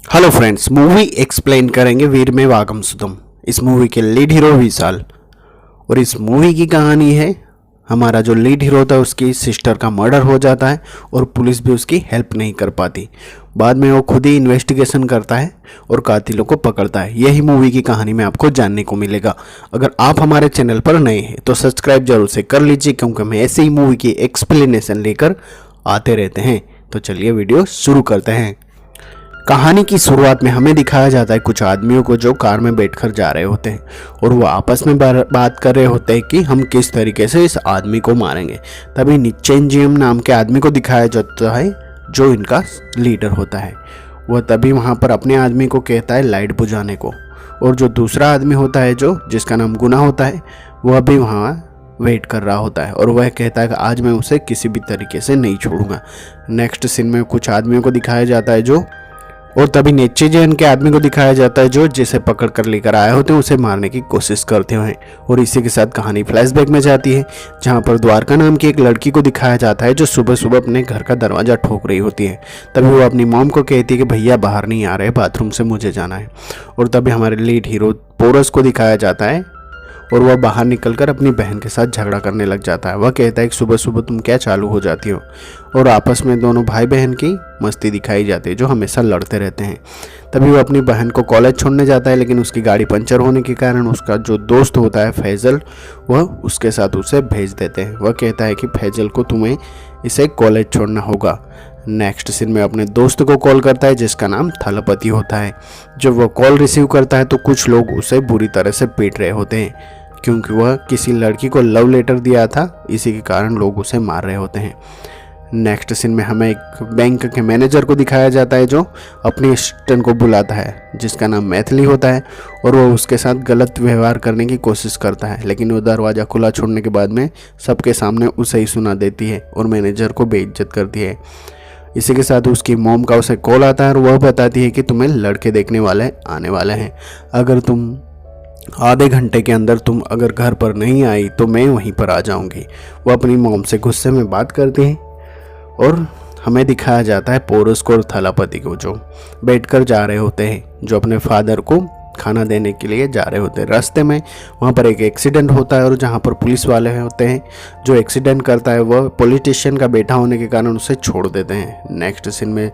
Hello friends, movie explain करेंगे वीर में वागम सुदम। इस मूवी के लीड हीरो विशाल और इस मूवी की कहानी है हमारा जो लीड हीरो था उसकी सिस्टर का मर्डर हो जाता है और पुलिस भी उसकी हेल्प नहीं कर पाती। बाद में वो खुद ही इन्वेस्टिगेशन करता है और कातिलों को पकड़ता है। यही मूवी की कहानी में आपको जानने को मिलेगा। अगर आप हमारे चैनल पर नए हैं तो सब्सक्राइब जरूर से कर लीजिए, क्योंकि हम ऐसे ही मूवी की एक्सप्लेनेशन लेकर आते रहते हैं। तो चलिए वीडियो शुरू करते हैं। कहानी की शुरुआत में हमें दिखाया जाता है कुछ आदमियों को जो कार में बैठकर जा रहे होते हैं और वो आपस में बात कर रहे होते हैं कि हम किस तरीके से इस आदमी को मारेंगे। तभी निचेंजियम नाम के आदमी को दिखाया जाता है जो इनका लीडर होता है। वह तभी वहाँ पर अपने आदमी को कहता है लाइट बुझाने को, और जो दूसरा आदमी होता है जो जिसका नाम गुना होता है वह भी वहाँ वेट कर रहा होता है और वह कहता है कि आज मैं उसे किसी भी तरीके से नहीं छोड़ूंगा। नेक्स्ट सीन में कुछ आदमियों को दिखाया जाता है जो, और तभी नेचेजन के आदमी को दिखाया जाता है जो जिसे पकड़ कर लेकर आए होते हैं उसे मारने की कोशिश करते हैं। और इसी के साथ कहानी फ्लैशबैक में जाती है, जहां पर द्वारका नाम की एक लड़की को दिखाया जाता है जो सुबह सुबह अपने घर का दरवाजा ठोक रही होती है। तभी वो अपनी मॉम को कहती है कि भैया बाहर नहीं आ रहे, बाथरूम से मुझे जाना है। और तभी हमारे लीड हीरो पोरस को दिखाया जाता है और वह बाहर निकलकर अपनी बहन के साथ झगड़ा करने लग जाता है। वह कहता है कि सुबह सुबह तुम क्या चालू हो जाती हो, और आपस में दोनों भाई बहन की मस्ती दिखाई जाती है जो हमेशा लड़ते रहते हैं। तभी वह अपनी बहन को कॉलेज छोड़ने जाता है, लेकिन उसकी गाड़ी पंचर होने के कारण उसका जो दोस्त होता है फैजल, वह उसके साथ उसे भेज देते हैं। वह कहता है कि फैजल को तुम्हें इसे कॉलेज छोड़ना होगा। नेक्स्ट सीन में अपने दोस्त को कॉल करता है जिसका नाम थलपति होता है। जब वह कॉल रिसीव करता है तो कुछ लोग उसे बुरी तरह से पीट रहे होते हैं, क्योंकि वह किसी लड़की को लव लेटर दिया था। इसी के कारण लोग उसे मार रहे होते हैं। नेक्स्ट सीन में हमें एक बैंक के मैनेजर को दिखाया जाता है जो अपनी असिस्टेंट को बुलाता है जिसका नाम मैथिली होता है, और वह उसके साथ गलत व्यवहार करने की कोशिश करता है, लेकिन वो दरवाज़ा खुला छोड़ने के बाद में सबके सामने उसे ही सुना देती है और मैनेजर को बेइज्जत करती है। इसी के साथ उसकी मॉम का उसे कॉल आता है और वह बताती है कि तुम्हें लड़के देखने वाले आने वाले हैं। अगर तुम आधे घंटे के अंदर तुम अगर घर पर नहीं आई तो मैं वहीं पर आ जाऊंगी। वो अपनी मॉम से गुस्से में बात करती हैं और हमें दिखाया जाता है पोरस को और थलापति को जो बैठकर जा रहे होते हैं, जो अपने फादर को खाना देने के लिए जा रहे होते हैं। रास्ते में वहाँ पर एक एक्सीडेंट होता है और जहाँ पर पुलिस वाले होते हैं, जो एक्सीडेंट करता है वह पॉलिटिशियन का बेटा होने के कारण उसे छोड़ देते हैं। नेक्स्ट सीन में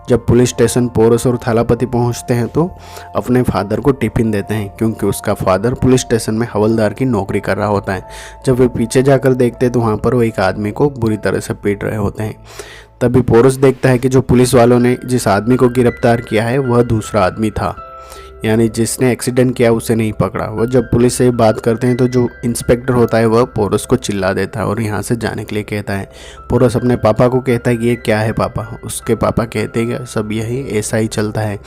जब पुलिस स्टेशन पोरस और थलापति पहुंचते हैं तो अपने फादर को टिफिन देते हैं, क्योंकि उसका फादर पुलिस स्टेशन में हवलदार की नौकरी कर रहा होता है। जब वे पीछे जाकर देखते हैं तो वहाँ पर वो एक आदमी को बुरी तरह से पीट रहे होते हैं। तभी पोरस देखता है कि जो पुलिस वालों ने जिस आदमी को गिरफ्तार किया है वह दूसरा आदमी था, यानी जिसने एक्सीडेंट किया उसे नहीं पकड़ा। वह जब पुलिस से बात करते हैं तो जो इंस्पेक्टर होता है वह पोरस को चिल्ला देता है और यहाँ से जाने के लिए कहता है। पोरस अपने पापा को कहता है कि ये क्या है पापा। उसके पापा कहते हैं कि सब यही ऐसा ही चलता है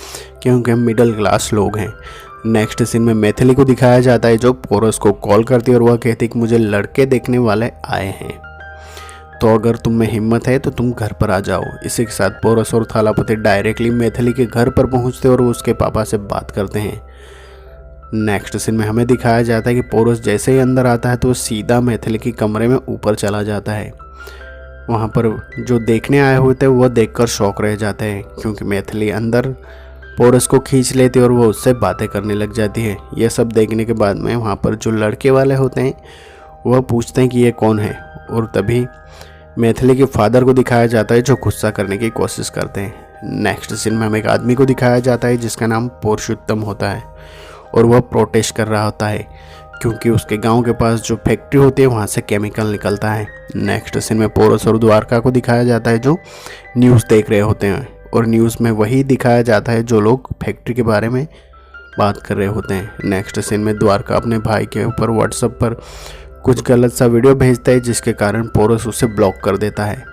क्योंकि हम मिडिल क्लास लोग हैं। नेक्स्ट सीन में मैथिली को दिखाया जाता है जो पोरस को कॉल करती है और वह कहती है कि मुझे लड़के देखने वाले आए हैं, तो अगर तुम में हिम्मत है तो तुम घर पर आ जाओ। इसी के साथ पोरस और थलापति डायरेक्टली मैथिली के घर पर पहुंचते और उसके पापा से बात करते हैं। नेक्स्ट सीन में हमें दिखाया जाता है कि पोरस जैसे ही अंदर आता है तो सीधा मैथिली के कमरे में ऊपर चला जाता है। वहां पर जो देखने आए हुए थे वह देखकर शॉक रह जाते हैं, क्योंकि मैथिली अंदर पोरस को खींच लेती है और वो उससे बातें करने लग जाती है। यह सब देखने के बाद में वहाँ पर जो लड़के वाले होते हैं वह पूछते हैं कि ये कौन है, और तभी मैथिली के फादर को दिखाया जाता है जो गुस्सा करने की कोशिश करते हैं। नेक्स्ट सीन में हमें एक आदमी को दिखाया जाता है जिसका नाम पुरुषोत्तम होता है और वह प्रोटेस्ट कर रहा होता है, क्योंकि उसके गांव के पास जो फैक्ट्री होती है वहां से केमिकल निकलता है। नेक्स्ट सीन में पोरस और द्वारका को दिखाया जाता है जो न्यूज़ देख रहे होते हैं, और न्यूज़ में वही दिखाया जाता है जो लोग फैक्ट्री के बारे में बात कर रहे होते हैं। नेक्स्ट सीन में द्वारका अपने भाई के ऊपर व्हाट्सएप पर कुछ गलत सा वीडियो भेजता है जिसके कारण पोरस उसे ब्लॉक कर देता है,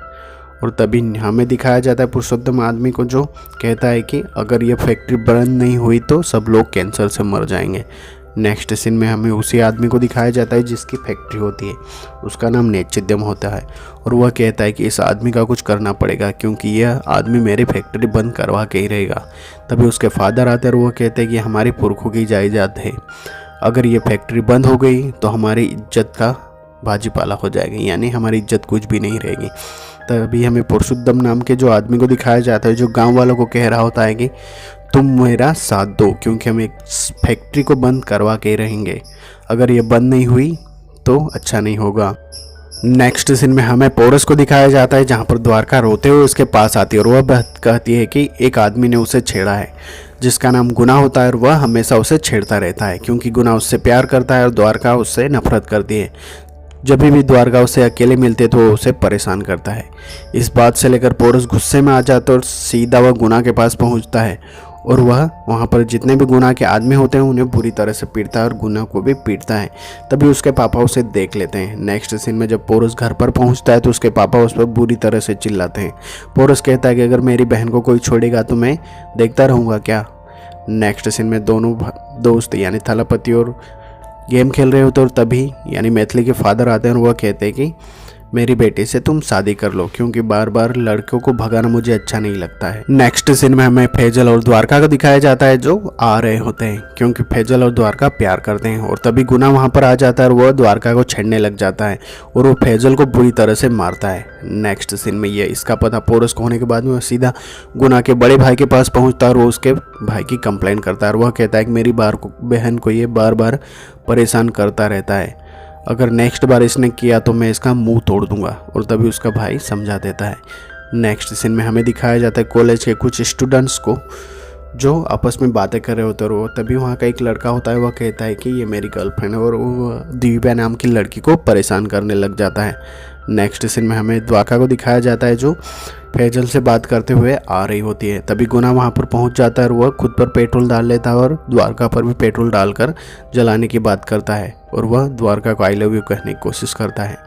और तभी हमें दिखाया जाता है पुरुषोत्तम आदमी को जो कहता है कि अगर ये फैक्ट्री बंद नहीं हुई तो सब लोग कैंसर से मर जाएंगे। नेक्स्ट सीन में हमें उसी आदमी को दिखाया जाता है जिसकी फैक्ट्री होती है, उसका नाम नेचिद्यम होता है, और वह कहता है कि इस आदमी का कुछ करना पड़ेगा क्योंकि यह आदमी मेरी फैक्ट्री बंद करवा के ही रहेगा। तभी उसके फादर आते हैं और वह कहते हैं कि हमारी पुरखों की जायदाद है, अगर ये फैक्ट्री बंद हो गई तो हमारी इज्जत का भाजीपाला हो जाएगा, यानी हमारी इज्जत कुछ भी नहीं रहेगी। तभी हमें पुरुषोत्तम नाम के जो आदमी को दिखाया जाता है जो गांव वालों को कह रहा होता है कि तुम मेरा साथ दो, क्योंकि हम एक फैक्ट्री को बंद करवा के रहेंगे। अगर ये बंद नहीं हुई तो अच्छा नहीं होगा। नेक्स्ट सीन में हमें पोरस को दिखाया जाता है, जहाँ पर द्वारका रोते हुए उसके पास आती है और वह कहती है कि एक आदमी ने उसे छेड़ा है जिसका नाम गुना होता है, और वह हमेशा उसे छेड़ता रहता है क्योंकि गुना उससे प्यार करता है और द्वारका उससे नफरत करती है। जब भी द्वारका उसे अकेले मिलते तो वो उसे परेशान करता है। इस बात से लेकर पोरस गुस्से में आ जाता है और सीधा वह गुना के पास पहुंचता है और वह वहाँ पर जितने भी गुना के आदमी होते हैं उन्हें बुरी तरह से पीटता है और गुना को भी पीटता है। तभी उसके पापा उसे देख लेते हैं। नेक्स्ट सीन में जब पोरस घर पर पहुँचता है तो उसके पापा उस पर बुरी तरह से चिल्लाते हैं। पोरस कहता है कि अगर मेरी बहन को कोई छोड़ेगा तो मैं देखता रहूँगा क्या। नेक्स्ट सीन में दोनों दोस्त यानी थलापति और गेम खेल रहे होते और तभी यानी मैथिली के फादर आते हैं और वह कहते हैं कि मेरी बेटी से तुम शादी कर लो, क्योंकि बार बार लड़कों को भगाना मुझे अच्छा नहीं लगता है। नेक्स्ट सीन में हमें फैजल और द्वारका को दिखाया जाता है जो आ रहे होते हैं, क्योंकि फैजल और द्वारका प्यार करते हैं। और तभी गुना वहां पर आ जाता है और वह द्वारका को छेड़ने लग जाता है और वो फैजल को बुरी तरह से मारता है। नेक्स्ट सीन में ये इसका पता पोरस को होने के बाद में वह सीधा गुना के बड़े भाई के पास पहुंचता है और वो उसके भाई की कंप्लेंट करता है और वह कहता है कि मेरी बहन को ये बार बार परेशान करता रहता है, अगर नेक्स्ट बार इसने किया तो मैं इसका मुंह तोड़ दूंगा। और तभी उसका भाई समझा देता है। नेक्स्ट सीन में हमें दिखाया जाता है कॉलेज के कुछ स्टूडेंट्स को जो आपस में बातें कर रहे होते हैं और तभी वहाँ का एक लड़का होता है, वह कहता है कि ये मेरी गर्लफ्रेंड है और वो दिव्या नाम की लड़की को परेशान करने लग जाता है। नेक्स्ट सीन में हमें द्वारका को दिखाया जाता है जो फैजल से बात करते हुए आ रही होती है। तभी गुना वहाँ पर पहुँच जाता है और वह खुद पर पेट्रोल डाल लेता है और द्वारका पर भी पेट्रोल डालकर जलाने की बात करता है और वह द्वारका को आई लव यू कहने की कोशिश करता है।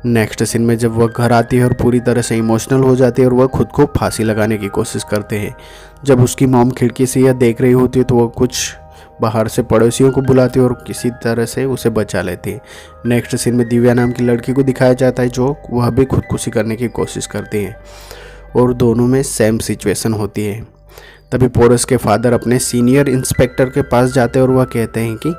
नेक्स्ट सीन में जब वह घर आती है और पूरी तरह से इमोशनल हो जाती है और वह खुद को फांसी लगाने की कोशिश करते हैं। जब उसकी मॉम खिड़की से यह देख रही होती है तो वह कुछ बाहर से पड़ोसियों को बुलाती है और किसी तरह से उसे बचा लेती है। नेक्स्ट सीन में दिव्या नाम की लड़की को दिखाया जाता है जो वह भी खुदकुशी करने की कोशिश करती है और दोनों में सेम सिचुएशन होती है। तभी पोरस के फादर अपने सीनियर इंस्पेक्टर के पास जाते हैं और वह कहते हैं कि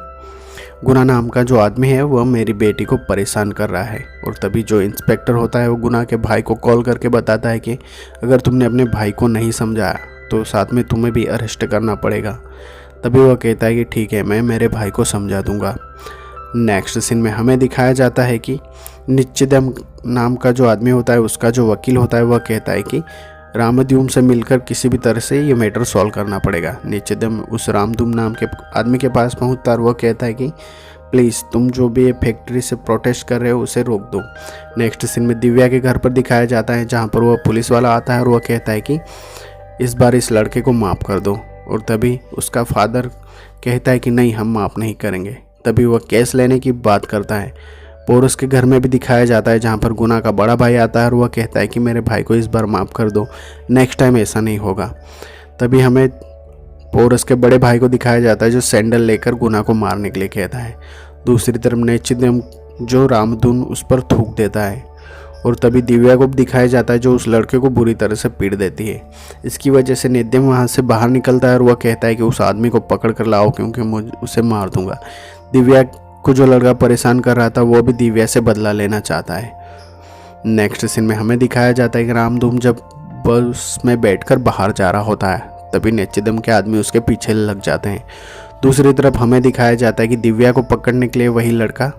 गुना नाम का जो आदमी है वह मेरी बेटी को परेशान कर रहा है। और तभी जो इंस्पेक्टर होता है वो गुना के भाई को कॉल करके बताता है कि अगर तुमने अपने भाई को नहीं समझाया तो साथ में तुम्हें भी अरेस्ट करना पड़ेगा। तभी वह कहता है कि ठीक है, मैं मेरे भाई को समझा दूंगा। नेक्स्ट सीन में हमें दिखाया जाता है कि निश्चिदम नाम का जो आदमी होता है उसका जो वकील होता है वह कहता है कि रामद्युम से मिलकर किसी भी तरह से ये मैटर सॉल्व करना पड़ेगा। निश्चिदम उस रामदुम नाम के आदमी के पास पहुंचता है और वह कहता है कि प्लीज़ तुम जो भी ये फैक्ट्री से प्रोटेस्ट कर रहे हो उसे रोक दो। नेक्स्ट सीन में दिव्या के घर पर दिखाया जाता है जहाँ पर वह पुलिस वाला आता है और वह कहता है कि इस बार इस लड़के को माफ़ कर दो। और तभी उसका फादर कहता है कि नहीं, हम माफ़ नहीं करेंगे। तभी वह केस लेने की बात करता है। पोरस के घर में भी दिखाया जाता है जहाँ पर गुना का बड़ा भाई आता है और वह कहता है कि मेरे भाई को इस बार माफ़ कर दो, नेक्स्ट टाइम ऐसा नहीं होगा। तभी हमें पोरस के बड़े भाई को दिखाया जाता है जो सैंडल लेकर गुना को मारने के लिए कहता है। दूसरी तरफ नेचिदम जो रामधुन उस पर थूक देता है और तभी दिव्या को दिखाया जाता है जो उस लड़के को बुरी तरह से पीट देती है। इसकी वजह से नित्यम वहाँ से बाहर निकलता है और वह कहता है कि उस आदमी को पकड़ कर लाओ क्योंकि मुझे उसे मार दूंगा। दिव्या को जो लड़का परेशान कर रहा था वो भी दिव्या से बदला लेना चाहता है। नेक्स्ट सीन में हमें दिखाया जाता है कि रामधूम जब बस में बैठकर बाहर जा रहा होता है तभी नेचिदम के आदमी उसके पीछे लग जाते हैं। दूसरी तरफ हमें दिखाया जाता है कि दिव्या को पकड़ने के लिए वही लड़का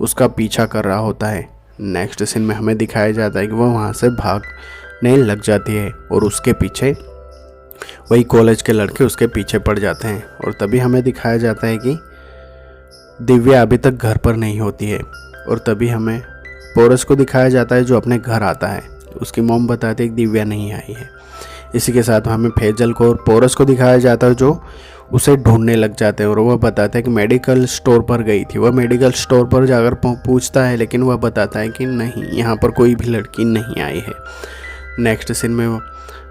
उसका पीछा कर रहा होता है। नेक्स्ट सीन में हमें दिखाया जाता है कि वह वहाँ से भागने लग जाती है और उसके पीछे वही कॉलेज के लड़के उसके पीछे पड़ जाते हैं। और तभी हमें दिखाया जाता है कि दिव्या अभी तक घर पर नहीं होती है। और तभी हमें पोरस को दिखाया जाता है जो अपने घर आता है। उसकी मॉम बताती है कि दिव्या नहीं आई है। इसी के साथ हमें फैजल को और पोरस को दिखाया जाता है जो उसे ढूंढने लग जाते हैं और वह बताता है कि मेडिकल स्टोर पर गई थी। वह मेडिकल स्टोर पर जाकर पूछता है लेकिन वह बताता है कि नहीं, यहाँ पर कोई भी लड़की नहीं आई है। नेक्स्ट सीन में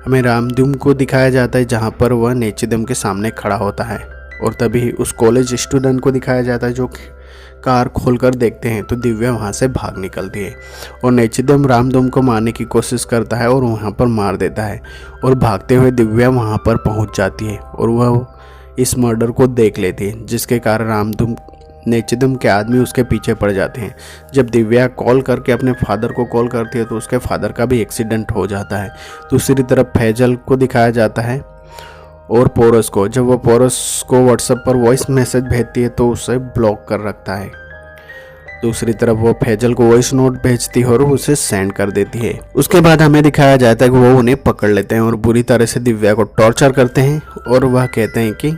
हमें रामधुम को दिखाया जाता है जहाँ पर वह नेचिदम के सामने खड़ा होता है। और तभी उस कॉलेज स्टूडेंट को दिखाया जाता है जो कार खोलकर देखते हैं तो दिव्या वहाँ से भाग निकलती है और नेचिदम रामधुम को मारने की कोशिश करता है और वहाँ पर मार देता है। और भागते हुए दिव्या वहाँ पर पहुँच जाती है और वह इस मर्डर को देख लेती है जिसके कारण रामधुम नेचिदम के आदमी उसके पीछे पड़ जाते हैं। जब दिव्या कॉल करके अपने फादर को कॉल करती है तो उसके फादर का भी एक्सीडेंट हो जाता है। दूसरी तरफ फैजल को दिखाया जाता है और पोरस को। जब वो पोरस को व्हाट्सएप पर वॉइस मैसेज भेजती है तो उसे ब्लॉक कर रखता है। दूसरी तरफ वो फैजल को वॉइस नोट भेजती है और उसे सेंड कर देती है। उसके बाद हमें दिखाया जाता है कि वो उन्हें पकड़ लेते हैं और बुरी तरह से दिव्या को टॉर्चर करते हैं और वह कहते हैं कि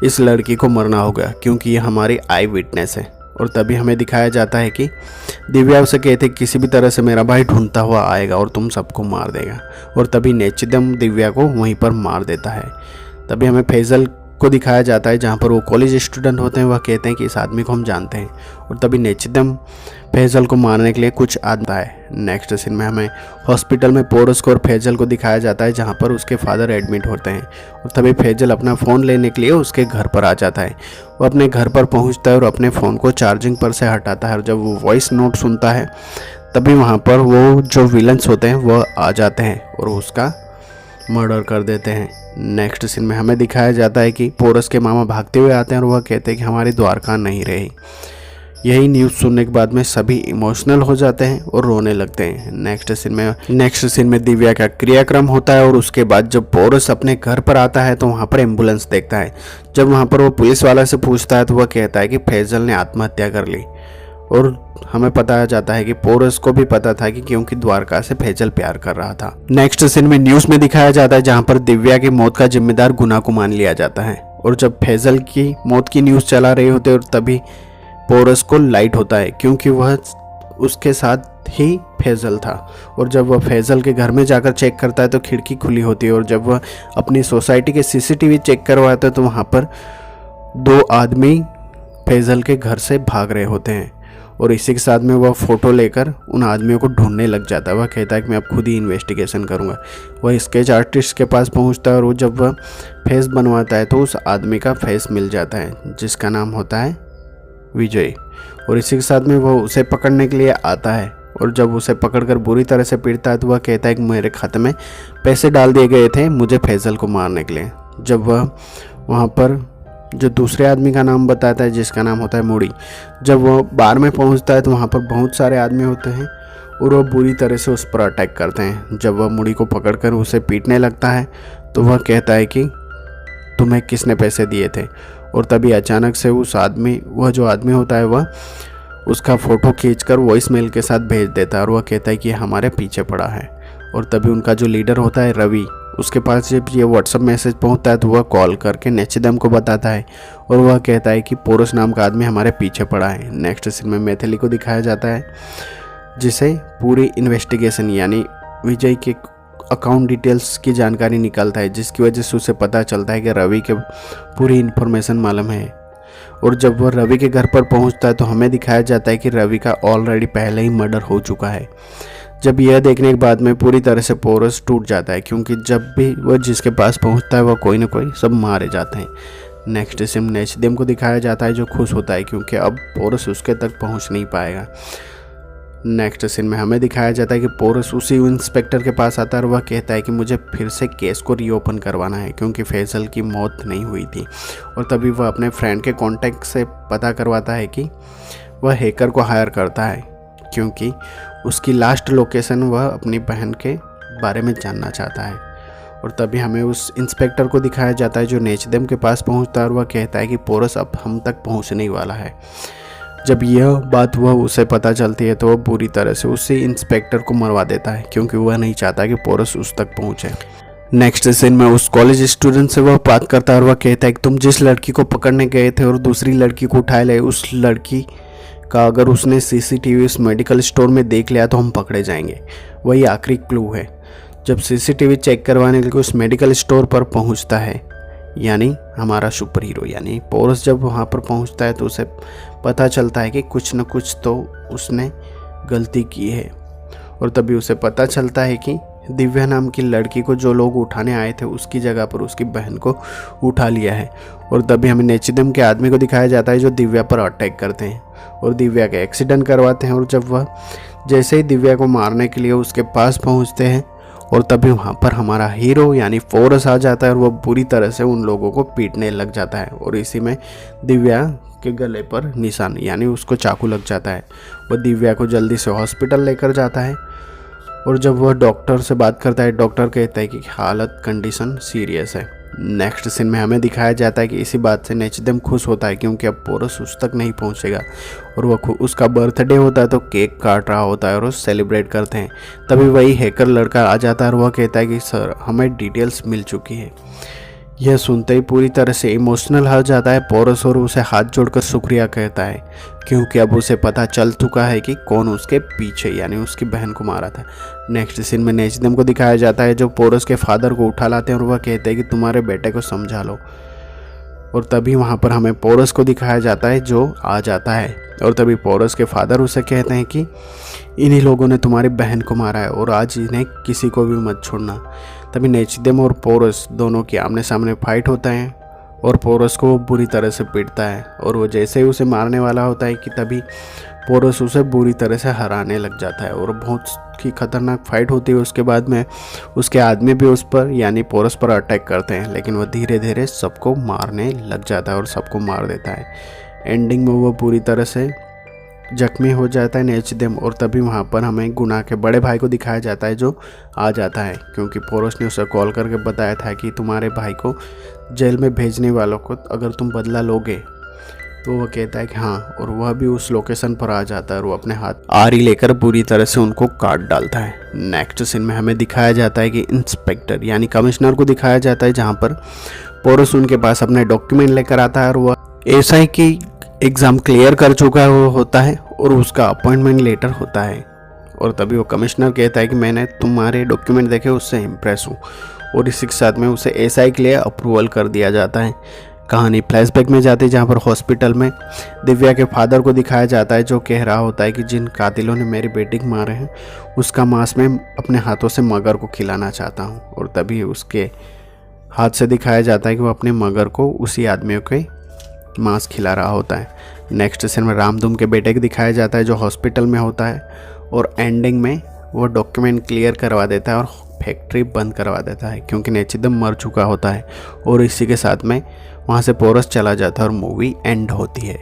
इस लड़की को मरना होगा क्योंकि ये हमारी आई विटनेस है। और तभी हमें दिखाया जाता है कि दिव्या उसे कहते किसी भी तरह से मेरा भाई ढूंढता हुआ आएगा और तुम सबको मार देगा। और तभी नेचिदम दिव्या को वहीं पर मार देता है। तभी हमें फैजल को दिखाया जाता है जहाँ पर वो कॉलेज स्टूडेंट होते हैं। वह कहते हैं कि इस आदमी को हम जानते हैं। और तभी नेचिदम फैजल को मारने के लिए कुछ आता है। नेक्स्ट सीन में हमें हॉस्पिटल में पोरस को और फैजल को दिखाया जाता है जहाँ पर उसके फादर एडमिट होते हैं। और तभी फैजल अपना फ़ोन लेने के लिए उसके घर पर आ जाता है। वो अपने घर पर पहुँचता है और अपने फ़ोन को चार्जिंग पर से हटाता है। और जब वो वॉइस नोट सुनता है तभी वहाँ पर वो जो विलन्स होते हैं वह आ जाते हैं और उसका मर्डर कर देते हैं। नेक्स्ट सीन में हमें दिखाया जाता है कि पोरस के मामा भागते हुए आते हैं और वह कहते हैं कि हमारी द्वारका नहीं रही। यही न्यूज़ सुनने के बाद में सभी इमोशनल हो जाते हैं और रोने लगते हैं। नेक्स्ट सीन में दिव्या का क्रियाक्रम होता है और उसके बाद जब पोरस अपने घर पर आता है तो वहाँ पर एम्बुलेंस देखता है। जब वहाँ पर वो पुलिस वाला से पूछता है तो वह कहता है कि फैजल ने आत्महत्या कर ली। और हमें पता जाता है कि पोरस को भी पता था कि क्योंकि द्वारका से फैजल प्यार कर रहा था। नेक्स्ट सीन में न्यूज़ में दिखाया जाता है जहाँ पर दिव्या की मौत का जिम्मेदार गुना को मान लिया जाता है। और जब फैजल की मौत की न्यूज़ चला रही होती है और तभी पोरस को लाइट होता है क्योंकि वह उसके साथ ही फैजल था। और जब वह फैजल के घर में जाकर चेक करता है तो खिड़की खुली होती है। और जब वह अपनी सोसाइटी के सीसीटीवी चेक करवाता है तो वहाँ पर 2 आदमी फैजल के घर से भाग रहे होते हैं। और इसी के साथ में वह फ़ोटो लेकर उन आदमियों को ढूंढने लग जाता है। वह कहता है कि मैं अब खुद ही इन्वेस्टिगेशन करूंगा। वह स्केच आर्टिस्ट के पास पहुंचता है और वो जब वह फेस बनवाता है तो उस आदमी का फेस मिल जाता है जिसका नाम होता है विजय। और इसी के साथ में वह उसे पकड़ने के लिए आता है। और जब उसे पकड़कर बुरी तरह से पीटता है तो वह कहता है कि मेरे खाते में पैसे डाल दिए गए थे मुझे फैजल को मारने के लिए। जब वह वहाँ पर जो दूसरे आदमी का नाम बताता है जिसका नाम होता है मुड़ी, जब वो बार में पहुंचता है तो वहाँ पर बहुत सारे आदमी होते हैं और वो बुरी तरह से उस पर अटैक करते हैं। जब वह मुड़ी को पकड़कर उसे पीटने लगता है तो वह कहता है कि तुम्हें किसने पैसे दिए थे। और तभी अचानक से वह जो आदमी होता है वह उसका फ़ोटो खींचकर वॉइस मेल के साथ भेज देता है और वह कहता है कि हमारे पीछे पड़ा है। और तभी उनका जो लीडर होता है रवि, उसके पास जब ये व्हाट्सअप मैसेज पहुंचता है तो वह कॉल करके नेचिदम को बताता है और वह कहता है कि पोरस नाम का आदमी हमारे पीछे पड़ा है। नेक्स्ट सीन में मैथिली को दिखाया जाता है जिसे पूरी इन्वेस्टिगेशन यानी विजय के अकाउंट डिटेल्स की जानकारी निकलता है जिसकी वजह से उसे पता चलता है कि रवि के पूरी इन्फॉर्मेशन मालूम है। और जब वह रवि के घर पर पहुंचता है तो हमें दिखाया जाता है कि रवि का ऑलरेडी पहले ही मर्डर हो चुका है। जब यह देखने के बाद में पूरी तरह से पोरस टूट जाता है क्योंकि जब भी वह जिसके पास पहुंचता है वह कोई ना कोई सब मारे जाते हैं। नेक्स्ट सीन नेचिदम को दिखाया जाता है जो खुश होता है क्योंकि अब पोरस उसके तक पहुंच नहीं पाएगा। नेक्स्ट सीन में हमें दिखाया जाता है कि पोरस उसी इंस्पेक्टर के पास आता है और वह कहता है कि मुझे फिर से केस को रीओपन करवाना है क्योंकि फैजल की मौत नहीं हुई थी। और तभी वह अपने फ्रेंड के कांटेक्ट से पता करवाता है कि वह हैकर को हायर करता है क्योंकि उसकी लास्ट लोकेशन वह अपनी बहन के बारे में जानना चाहता है। और तभी हमें उस इंस्पेक्टर को दिखाया जाता है जो नेचिदम के पास पहुंचता है और वह कहता है कि पोरस अब हम तक पहुंचने ही वाला है। जब यह बात वह उसे पता चलती है तो वह पूरी तरह से उसी इंस्पेक्टर को मरवा देता है क्योंकि वह नहीं चाहता कि पोरस उस तक पहुंचे। नेक्स्ट सीन में उस कॉलेज स्टूडेंट से वह बात करता है और वह कहता है कि तुम जिस लड़की को पकड़ने गए थे और दूसरी लड़की को उठाए ले, उस लड़की का अगर उसने सीसीटीवी उस मेडिकल स्टोर में देख लिया तो हम पकड़े जाएंगे। वही आखिरी क्लू है। जब सीसीटीवी चेक करवाने के लिए उस मेडिकल स्टोर पर पहुंचता है यानी हमारा सुपर हीरो यानी पोरस जब वहां पर पहुंचता है तो उसे पता चलता है कि कुछ न कुछ तो उसने गलती की है। और तभी उसे पता चलता है कि दिव्या नाम की लड़की को जो लोग उठाने आए थे उसकी जगह पर उसकी बहन को उठा लिया है। और तभी हमें नेचिदम के आदमी को दिखाया जाता है जो दिव्या पर अटैक करते हैं और दिव्या का एक्सीडेंट करवाते हैं। और जब वह जैसे ही दिव्या को मारने के लिए उसके पास पहुंचते हैं और तभी वहाँ पर हमारा हीरो यानी पोरस आ जाता है और वह बुरी तरह से उन लोगों को पीटने लग जाता है। और इसी में दिव्या के गले पर निशान यानी उसको चाकू लग जाता है। वह दिव्या को जल्दी से हॉस्पिटल लेकर जाता है और जब वह डॉक्टर से बात करता है डॉक्टर कहता है कि हालत कंडीशन सीरियस है। नेक्स्ट सीन में हमें दिखाया जाता है कि इसी बात से नेचिदेम खुश होता है क्योंकि अब पोरस उस तक नहीं पहुंचेगा और वह उसका बर्थडे होता है तो केक काट रहा होता है और वो सेलिब्रेट करते हैं। तभी वही हैकर लड़का आ जाता है और वह कहता है कि सर हमें डिटेल्स मिल चुकी है। यह सुनते ही पूरी तरह से इमोशनल हो जाता है पोरस और उसे हाथ जोड़कर शुक्रिया कहता है क्योंकि अब उसे पता चल चुका है कि कौन उसके पीछे यानी उसकी बहन को मारा था। नेक्स्ट सीन में नेचिदेम को दिखाया जाता है जो पोरस के फादर को उठा लाते हैं और वह कहते हैं कि तुम्हारे बेटे को समझा लो। और तभी वहाँ पर हमें पोरस को दिखाया जाता है जो आ जाता है और तभी पोरस के फादर उसे कहते हैं कि इन्हीं लोगों ने तुम्हारी बहन को मारा है और आज इन्हें किसी को भी मत छोड़ना। तभी नेचिदेम और पोरस दोनों की आमने सामने फाइट होता है और पोरस को वो बुरी तरह से पीटता है और वो जैसे ही उसे मारने वाला होता है कि तभी पोरस उसे बुरी तरह से हराने लग जाता है और बहुत ही खतरनाक फाइट होती है। उसके बाद में उसके आदमी भी उस पर यानी पोरस पर अटैक करते हैं लेकिन वह धीरे धीरे सबको मारने लग जाता है और सबको मार देता है। एंडिंग में वो पूरी तरह से जख्मी हो जाता है नेचिदेम और तभी वहाँ पर हमें गुना के बड़े भाई को दिखाया जाता है जो आ जाता है क्योंकि पोरस ने उसे कॉल करके बताया था कि तुम्हारे भाई को जेल में भेजने वालों को अगर तुम बदला लोगे तो वह कहता है कि हाँ और वह भी उस लोकेशन पर आ जाता है और वो अपने हाथ आरी लेकर पूरी तरह से उनको काट डालता है। नेक्स्ट सीन में हमें दिखाया जाता है कि इंस्पेक्टर यानी कमिश्नर को दिखाया जाता है जहाँ पर पोरस उनके पास अपने डॉक्यूमेंट लेकर आता है और वह एसआई की एग्ज़ाम क्लियर कर चुका होता है और उसका अपॉइंटमेंट लेटर होता है और तभी वो कमिश्नर कहता है कि मैंने तुम्हारे डॉक्यूमेंट देखे उससे इम्प्रेस हूँ और इसी के साथ में उसे एसआई के लिए अप्रूवल कर दिया जाता है। कहानी फ्लैशबैक में जाती है जहाँ पर हॉस्पिटल में दिव्या के फादर को दिखाया जाता है जो कह रहा होता है कि जिन कातिलों ने मेरी बेटी को मारे हैं उसका मांस मैं अपने हाथों से मगर को खिलाना चाहता हूँ और तभी उसके हाथ से दिखाया जाता है कि वो अपने मगर को उसी आदमियों के मांस खिला रहा होता है। नेक्स्ट सीन में रामधूम के बेटे को दिखाया जाता है जो हॉस्पिटल में होता है और एंडिंग में वो डॉक्यूमेंट क्लियर करवा देता है और फैक्ट्री बंद करवा देता है क्योंकि नेचिदेम मर चुका होता है और इसी के साथ में वहाँ से पोरस चला जाता है और मूवी एंड होती है।